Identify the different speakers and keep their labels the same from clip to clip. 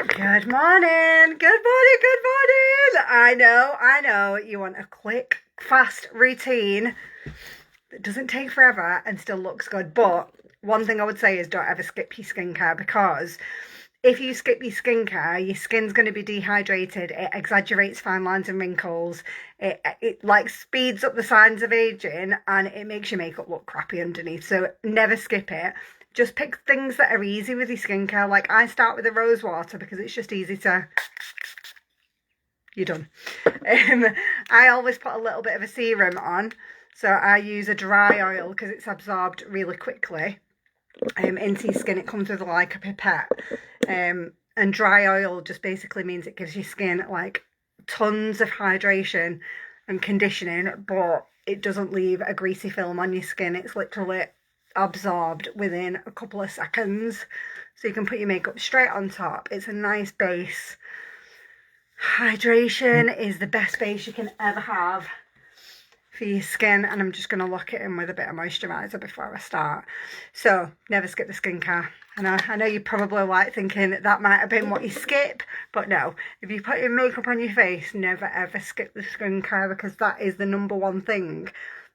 Speaker 1: Good morning, good morning, good morning. I know, you want a quick, fast routine that doesn't take forever and still looks good. But one thing I would say is don't ever skip your skincare, because if you skip your skincare, your skin's going to be dehydrated. It exaggerates fine lines and wrinkles. It like speeds up the signs of aging, and it makes your makeup look crappy underneath. So never skip it. Just pick things that are easy with your skincare. Like I start with the rose water because it's just easy to. You're done. I always put a little bit of a serum on. So I use a dry oil because it's absorbed really quickly into your skin. It comes with like a pipette. And dry oil just basically means it gives your skin like tons of hydration and conditioning, but it doesn't leave a greasy film on your skin. It's literally absorbed within a couple of seconds, so you can put your makeup straight on top. It's a nice base. Hydration is the best base you can ever have for your skin, and I'm just going to lock it in with a bit of moisturiser before I start. So never skip the skincare. I know you're probably like thinking that might have been what you skip, but no, if you put your makeup on your face, never ever skip the skincare, because that is the number one thing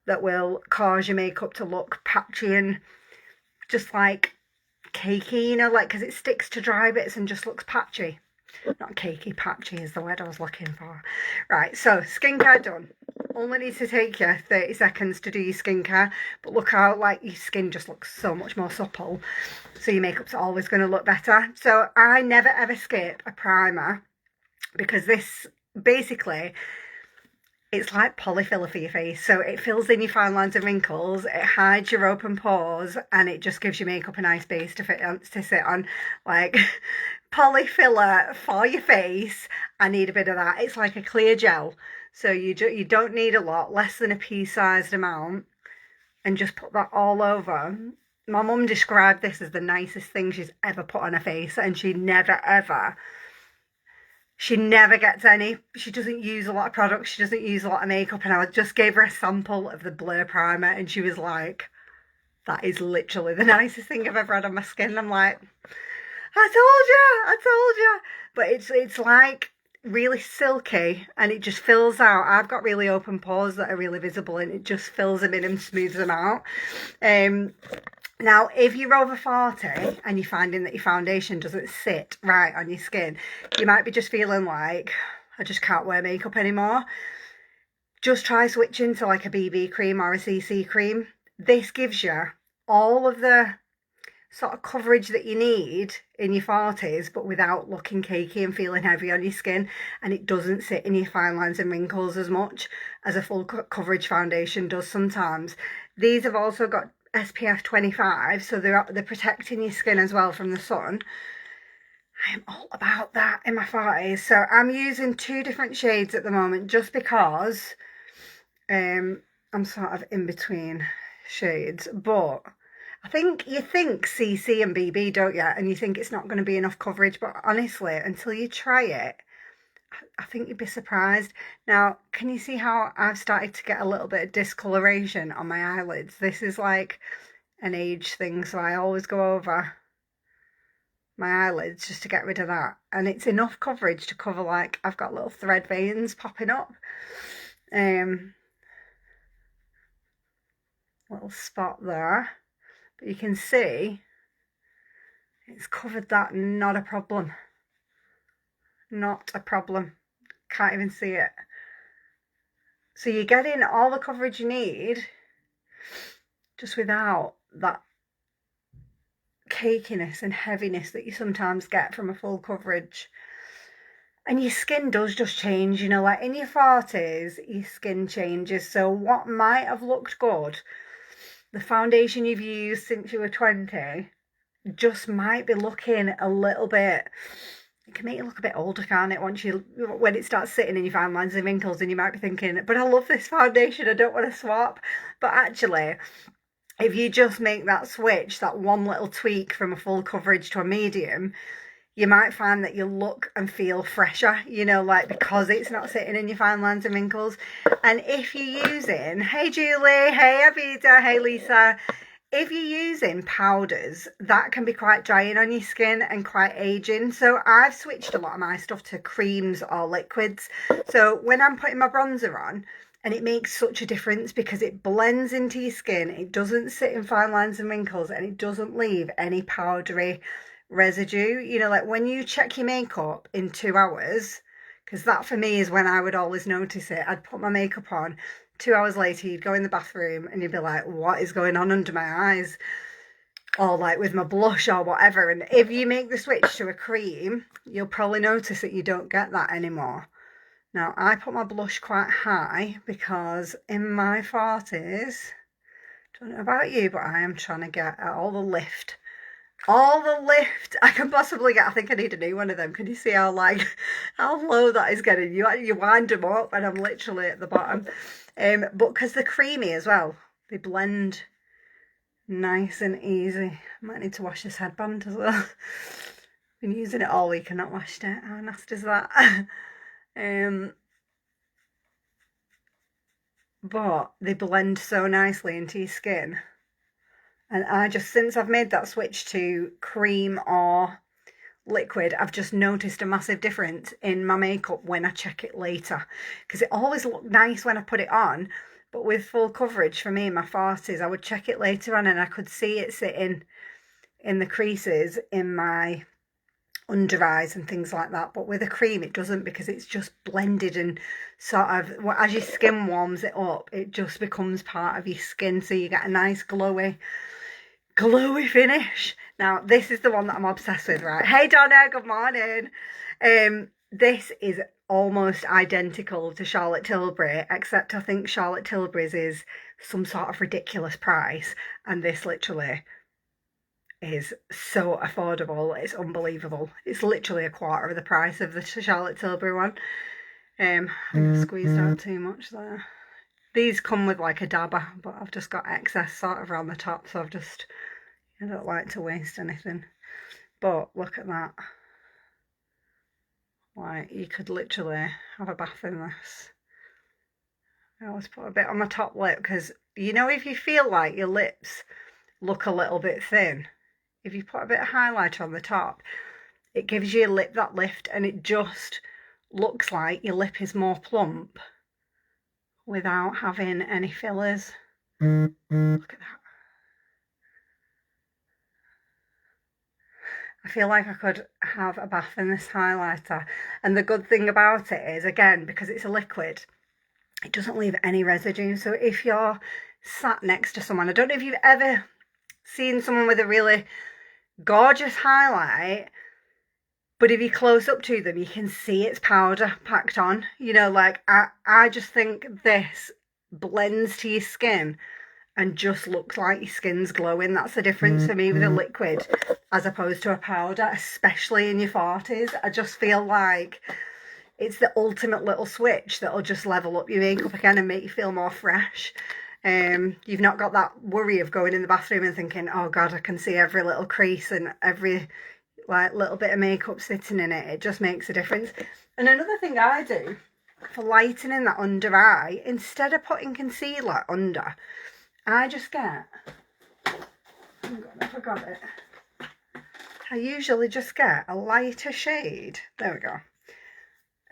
Speaker 1: that will cause your makeup to look patchy and just like cakey, you know, like because it sticks to dry bits and just looks patchy. Not cakey, patchy is the word I was looking for. Right, so skincare done. Only needs to take you 30 seconds to do your skincare, but look how like your skin just looks so much more supple, so your makeup's always going to look better. So I never ever skip a primer, because this basically, it's like polyfiller for your face. So it fills in your fine lines and wrinkles, it hides your open pores, and it just gives your makeup a nice base to sit on. Like polyfiller for your face, I need a bit of that. It's like a clear gel. So you don't need a lot, less than a pea-sized amount, and just put that all over. My mum described this as the nicest thing she's ever put on her face, and she never gets any, she doesn't use a lot of products, she doesn't use a lot of makeup, and I just gave her a sample of the Blur primer, and she was like, that is literally the nicest thing I've ever had on my skin. I'm like, I told you. But it's like really silky, and it just fills out. I've got really open pores that are really visible, and it just fills them in and smooths them out. Now, if you're over 40 and you're finding that your foundation doesn't sit right on your skin, you might be just feeling like, I just can't wear makeup anymore. Just try switching to like a BB cream or a CC cream. This gives you all of the sort of coverage that you need in your 40s, but without looking cakey and feeling heavy on your skin, and it doesn't sit in your fine lines and wrinkles as much as a full coverage foundation does sometimes. These have also got SPF 25, so they're protecting your skin as well from the sun. I'm all about that in my 40s, so I'm using 2 different shades at the moment, just because I'm sort of in between shades. But you think CC and BB, don't you? And you think it's not going to be enough coverage, but honestly, until you try it, I think you'd be surprised. Now, can you see how I've started to get a little bit of discoloration on my eyelids? This is like an age thing, so I always go over my eyelids just to get rid of that. And it's enough coverage to cover, like, I've got little thread veins popping up. Little spot there. But you can see it's covered that, not a problem. Not a problem. Can't even see it. So you're getting all the coverage you need, just without that cakiness and heaviness that you sometimes get from a full coverage. And your skin does just change, you know, like in your 40s, your skin changes. So what might have looked good, the foundation you've used since you were 20, just might be looking a little bit, it can make you look a bit older, can't it? When it starts sitting in your fine lines and wrinkles, and you might be thinking, but I love this foundation, I don't want to swap. But actually, if you just make that switch, that one little tweak from a full coverage to a medium, you might find that you look and feel fresher, you know, like because it's not sitting in your fine lines and wrinkles. And if you're using, hey Julie, hey Avida, hey Lisa, if you're using powders, that can be quite drying on your skin and quite aging. So I've switched a lot of my stuff to creams or liquids. So when I'm putting my bronzer on, and it makes such a difference because it blends into your skin, it doesn't sit in fine lines and wrinkles, and it doesn't leave any powdery residue. You know, like when you check your makeup in 2 hours, because that for me is when I would always notice it. I'd put my makeup on, 2 hours later you'd go in the bathroom and you'd be like, what is going on under my eyes? Or like with my blush or whatever. And if you make the switch to a cream, you'll probably notice that you don't get that anymore. Now, I put my blush quite high because in my 40s, don't know about you, but I am trying to get all the lift I can possibly get. I think I need a new one of them. Can you see how low that is getting? You wind them up and I'm literally at the bottom. But because they're creamy as well, they blend nice and easy. I might need to wash this headband as well. Been using it all week and not washed it. How nasty is that? But they blend so nicely into your skin. And since I've made that switch to cream or liquid, I've just noticed a massive difference in my makeup when I check it later. Because it always looked nice when I put it on, but with full coverage for me in my 40s, I would check it later on and I could see it sitting in the creases in my under eyes and things like that. But with a cream it doesn't, because it's just blended and sort of, well, as your skin warms it up, it just becomes part of your skin, so you get a nice glowy finish. Now this is the one that I'm obsessed with, right? Hey Donna, good morning. This is almost identical to Charlotte Tilbury, except I think Charlotte Tilbury's is some sort of ridiculous price, and this literally is so affordable. It's unbelievable. It's literally a quarter of the price of the Charlotte Tilbury one. I think I squeezed out too much there. These come with like a dabber, but I've just got excess sort of around the top, so I don't like to waste anything. But look at that. Like, you could literally have a bath in this. I always put a bit on my top lip because, you know, if you feel like your lips look a little bit thin, if you put a bit of highlighter on the top, it gives your lip that lift and it just looks like your lip is more plump without having any fillers. Look at that. I feel like I could have a bath in this highlighter. And the good thing about it is, again, because it's a liquid, it doesn't leave any residue. So if you're sat next to someone, I don't know if you've ever seen someone with a really gorgeous highlight, but if you close up to them, you can see it's powder packed on. You know, like I just think this blends to your skin and just looks like your skin's glowing. That's the difference for me with a liquid as opposed to a powder, especially in your 40s. I just feel like it's the ultimate little switch that'll just level up your makeup again and make you feel more fresh. You've not got that worry of going in the bathroom and thinking, oh God, I can see every little crease and every like little bit of makeup sitting in it. It just makes a difference. And another thing I do for lightening that under eye, instead of putting concealer under, I just get, oh God, I forgot it. I usually just get a lighter shade, there we go,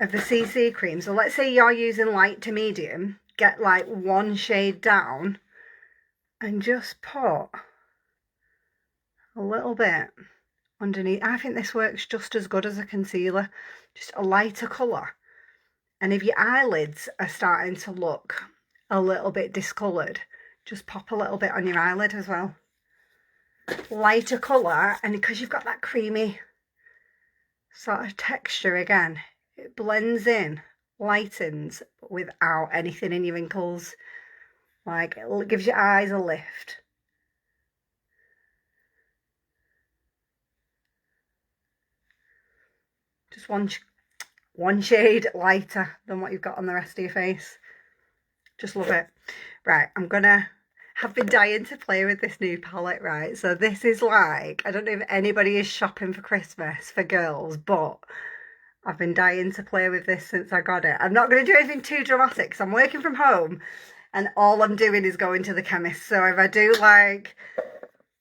Speaker 1: of the CC cream. So let's say you're using light to medium, get like one shade down and just put a little bit underneath. I think this works just as good as a concealer, just a lighter colour. And if your eyelids are starting to look a little bit discoloured, just pop a little bit on your eyelid as well. Lighter colour, and because you've got that creamy sort of texture again, it blends in, lightens, but without anything in your wrinkles. Like, it gives your eyes a lift. Just one shade lighter than what you've got on the rest of your face. Just love it. Right, I've been dying to play with this new palette, right? So this is like, I don't know if anybody is shopping for Christmas for girls, but I've been dying to play with this since I got it. I'm not going to do anything too dramatic because I'm working from home and all I'm doing is going to the chemist. So if I do like,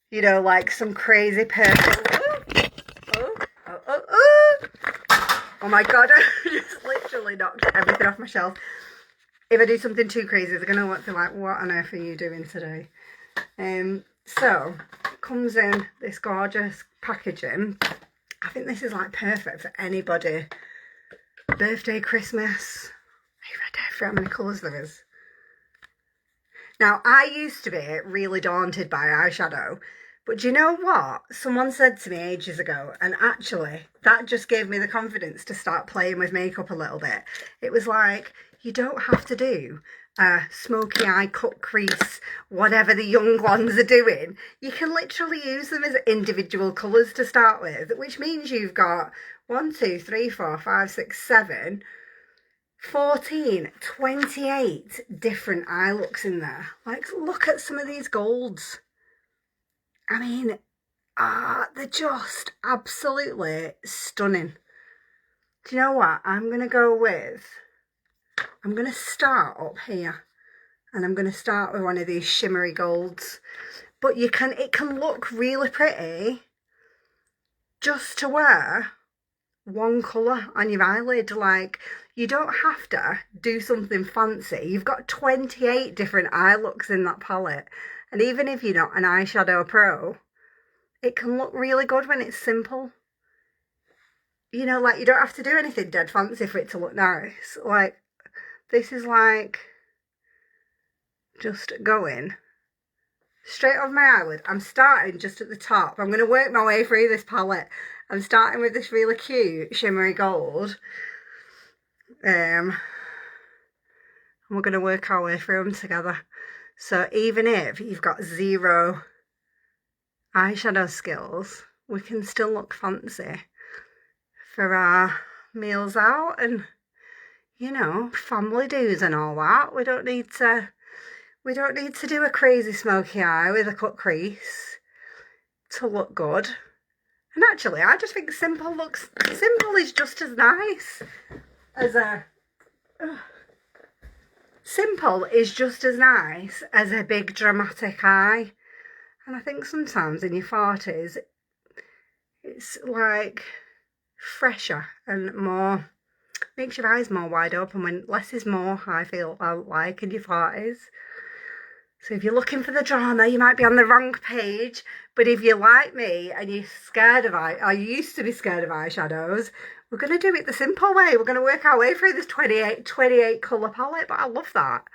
Speaker 1: you know, like some crazy purple, oh my god, I just literally knocked everything off my shelf. If I do something too crazy, they're gonna want to be like, what on earth are you doing today? So it comes in this gorgeous packaging. I think this is like perfect for anybody. Birthday, Christmas. Are you ready for how many colours there is? Now, I used to be really daunted by eyeshadow, but do you know what? Someone said to me ages ago, and actually that just gave me the confidence to start playing with makeup a little bit. It was like, you don't have to do a smoky eye, cut crease, whatever the young ones are doing. You can literally use them as individual colours to start with, which means you've got 1, 2, 3, 4, 5, 6, 7, 14, 28 different eye looks in there. Like, look at some of these golds. I mean, they're just absolutely stunning. Do you know what? I'm going to start up here, and I'm going to start with one of these shimmery golds. But it can look really pretty just to wear one colour on your eyelid. Like, you don't have to do something fancy. You've got 28 different eye looks in that palette. And even if you're not an eyeshadow pro, it can look really good when it's simple. You know, like, you don't have to do anything dead fancy for it to look nice. Like, this is like just going straight off my eyelid. I'm starting just at the top. I'm going to work my way through this palette. I'm starting with this really cute shimmery gold. And we're going to work our way through them together. So even if you've got zero eyeshadow skills, we can still look fancy for our meals out and, you know, family do's and all that. We don't need to do a crazy smoky eye with a cut crease to look good. And actually, I just think simple is just as nice as a simple is just as nice as a big dramatic eye. And I think sometimes in your 40s, it's like fresher and more, makes your eyes more wide open. When less is more, I feel like in your 40s. So if you're looking for the drama, you might be on the wrong page. But if you're like me and you're scared of I used to be scared of eyeshadows, we're going to do it the simple way. We're going to work our way through this 28 colour palette. But I love that.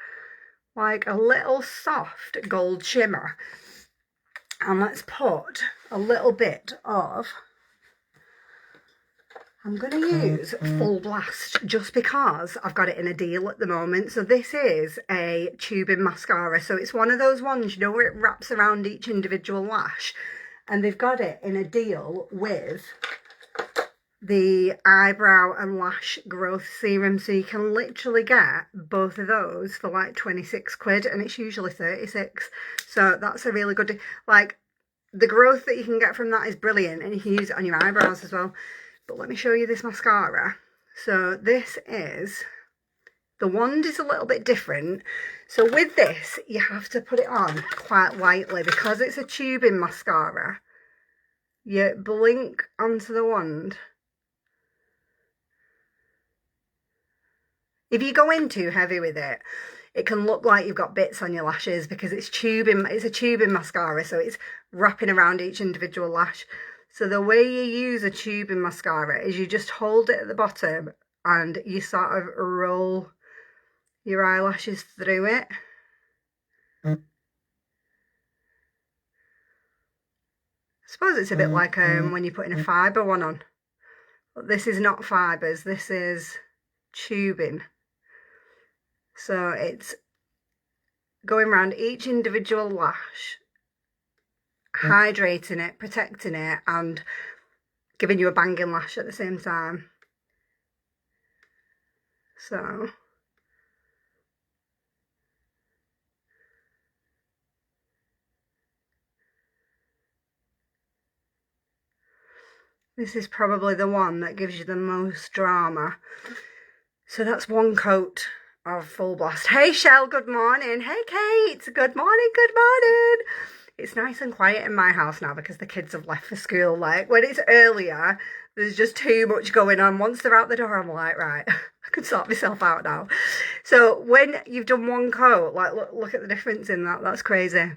Speaker 1: Like a little soft gold shimmer. And let's put a little bit of, I'm going to use Full Blast just because I've got it in a deal at the moment. So this is a tubing mascara. So it's one of those ones, you know, where it wraps around each individual lash. And they've got it in a deal with the eyebrow and lash growth serum. So you can literally get both of those for like 26 quid. And it's usually 36. So that's a really good deal. Like, the growth that you can get from that is brilliant. And you can use it on your eyebrows as well. But let me show you this mascara. So this is, the wand is a little bit different. So with this, you have to put it on quite lightly because it's a tubing mascara. You blink onto the wand. If you go in too heavy with it, it can look like you've got bits on your lashes because it's a tubing mascara, so it's wrapping around each individual lash. So the way you use a tubing mascara is you just hold it at the bottom and you sort of roll your eyelashes through it. I suppose it's a bit like when you're putting a fibre one on. But this is not fibres, this is tubing. So it's going around each individual lash, hydrating it, protecting it, and giving you a banging lash at the same time. So this is probably the one that gives you the most drama. So that's one coat of Full Blast. Hey Shell, good morning. Hey Kate, good morning, good morning. It's nice and quiet in my house now because the kids have left for school. Like, when it's earlier, there's just too much going on. Once they're out the door, I'm like, right, I can sort myself out now. So when you've done one coat, like, look at the difference in that. That's crazy.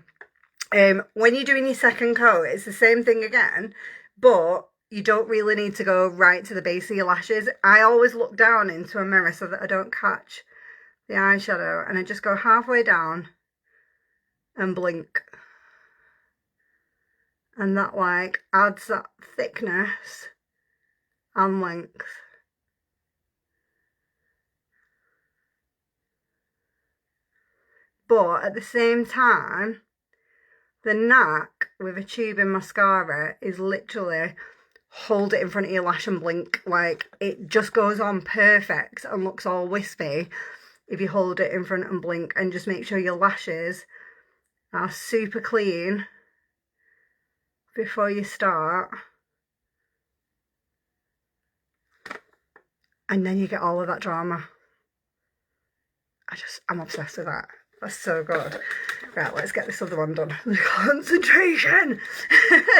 Speaker 1: When you're doing your second coat, it's the same thing again, but you don't really need to go right to the base of your lashes. I always look down into a mirror so that I don't catch the eyeshadow, and I just go halfway down and blink. And that like adds that thickness and length. But at the same time, the knack with a tubing mascara is literally hold it in front of your lash and blink. Like, it just goes on perfect and looks all wispy if you hold it in front and blink, and just make sure your lashes are super clean before you start. And then you get all of that drama. I'm obsessed with that. That's so good. Right, let's get this other one done. Concentration!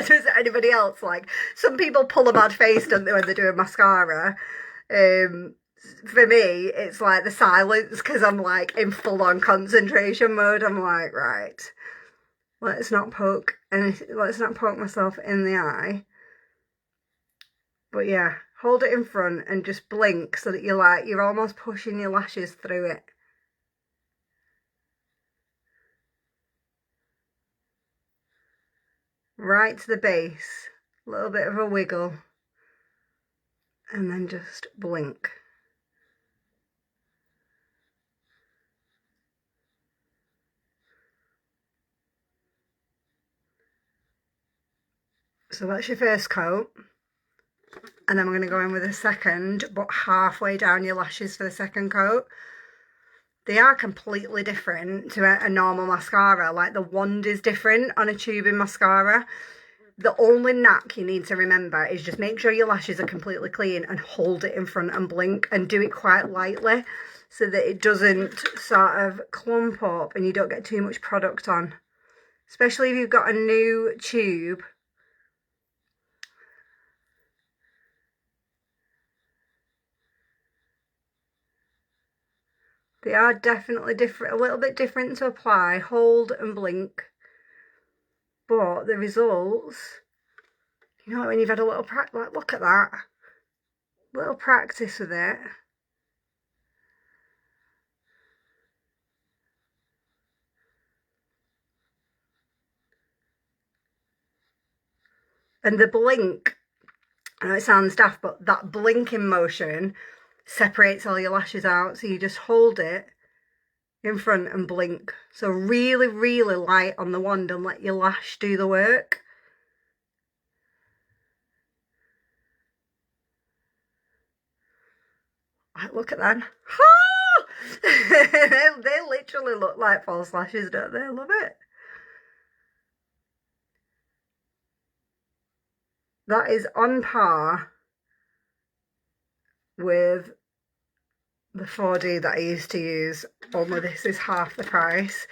Speaker 1: Does anybody else, like, some people pull a bad face, don't they, when they're doing mascara? For me, it's like the silence, because I'm like in full-on concentration mode. I'm like, right, let's not poke myself in the eye. But yeah, hold it in front and just blink so that you're almost pushing your lashes through it. Right to the base, a little bit of a wiggle, and then just blink. So that's your first coat, and then we're going to go in with a second, but halfway down your lashes for the second coat. They are completely different to a normal mascara. Like, the wand is different on a tubing mascara. The only knack you need to remember is just make sure your lashes are completely clean and hold it in front and blink, and do it quite lightly so that it doesn't sort of clump up and you don't get too much product on. Especially if you've got a new tube. They are definitely different, a little bit different to apply. Hold and blink. But the results, you know, when you've had a little practice, like, look at that. Little practice with it. And the blink, I know it sounds daft, but that blinking motion separates all your lashes out. So you just hold it in front and blink. So really, really light on the wand and let your lash do the work. Right, look at them. They literally look like false lashes, don't they? I love it. That is on par with the 4D that I used to use, only this is half the price.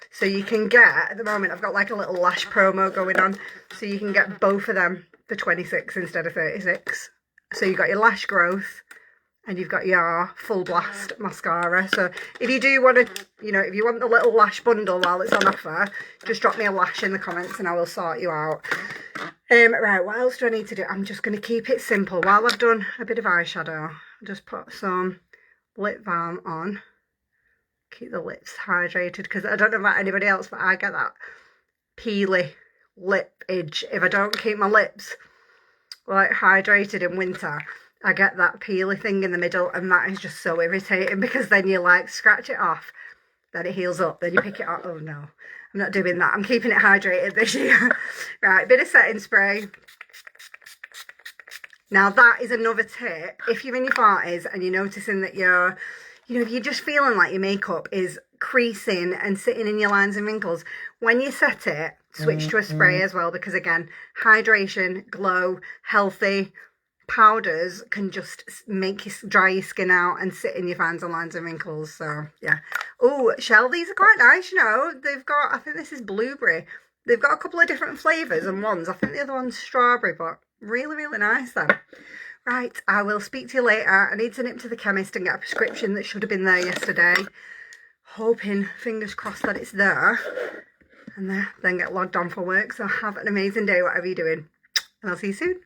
Speaker 1: So you can get, at the moment, I've got like a little lash promo going on, so you can get both of them for 26 instead of 36. So you've got your lash growth and you've got your Full Blast mascara. So if you do want to, you know, if you want the little lash bundle while it's on offer, just drop me a lash in the comments and I will sort you out. Right, what else do I need to do? I'm just going to keep it simple. While I've done a bit of eyeshadow, I'll just put some lip balm on. Keep the lips hydrated, because I don't know about anybody else, but I get that peely lip edge. If I don't keep my lips like hydrated in winter, I get that peely thing in the middle, and that is just so irritating, because then you like scratch it off, then it heals up, then you pick it up. Oh no, I'm not doing that. I'm keeping it hydrated this year. Right, bit of setting spray. Now that is another tip. If you're in your 40s and you're noticing that you're just feeling like your makeup is creasing and sitting in your lines and wrinkles, when you set it, switch to a spray as well, because again, hydration, glow, healthy, powders can just make you dry your skin out and sit in your fines and lines and wrinkles. So yeah. Oh, Shell, these are quite nice, you know. They've got, I think this is blueberry. They've got a couple of different flavours and ones. I think the other one's strawberry, but really, really nice then. Right, I will speak to you later. I need to nip to the chemist and get a prescription that should have been there yesterday. Hoping, fingers crossed, that it's there. And then get logged on for work. So have an amazing day, whatever you're doing. And I'll see you soon.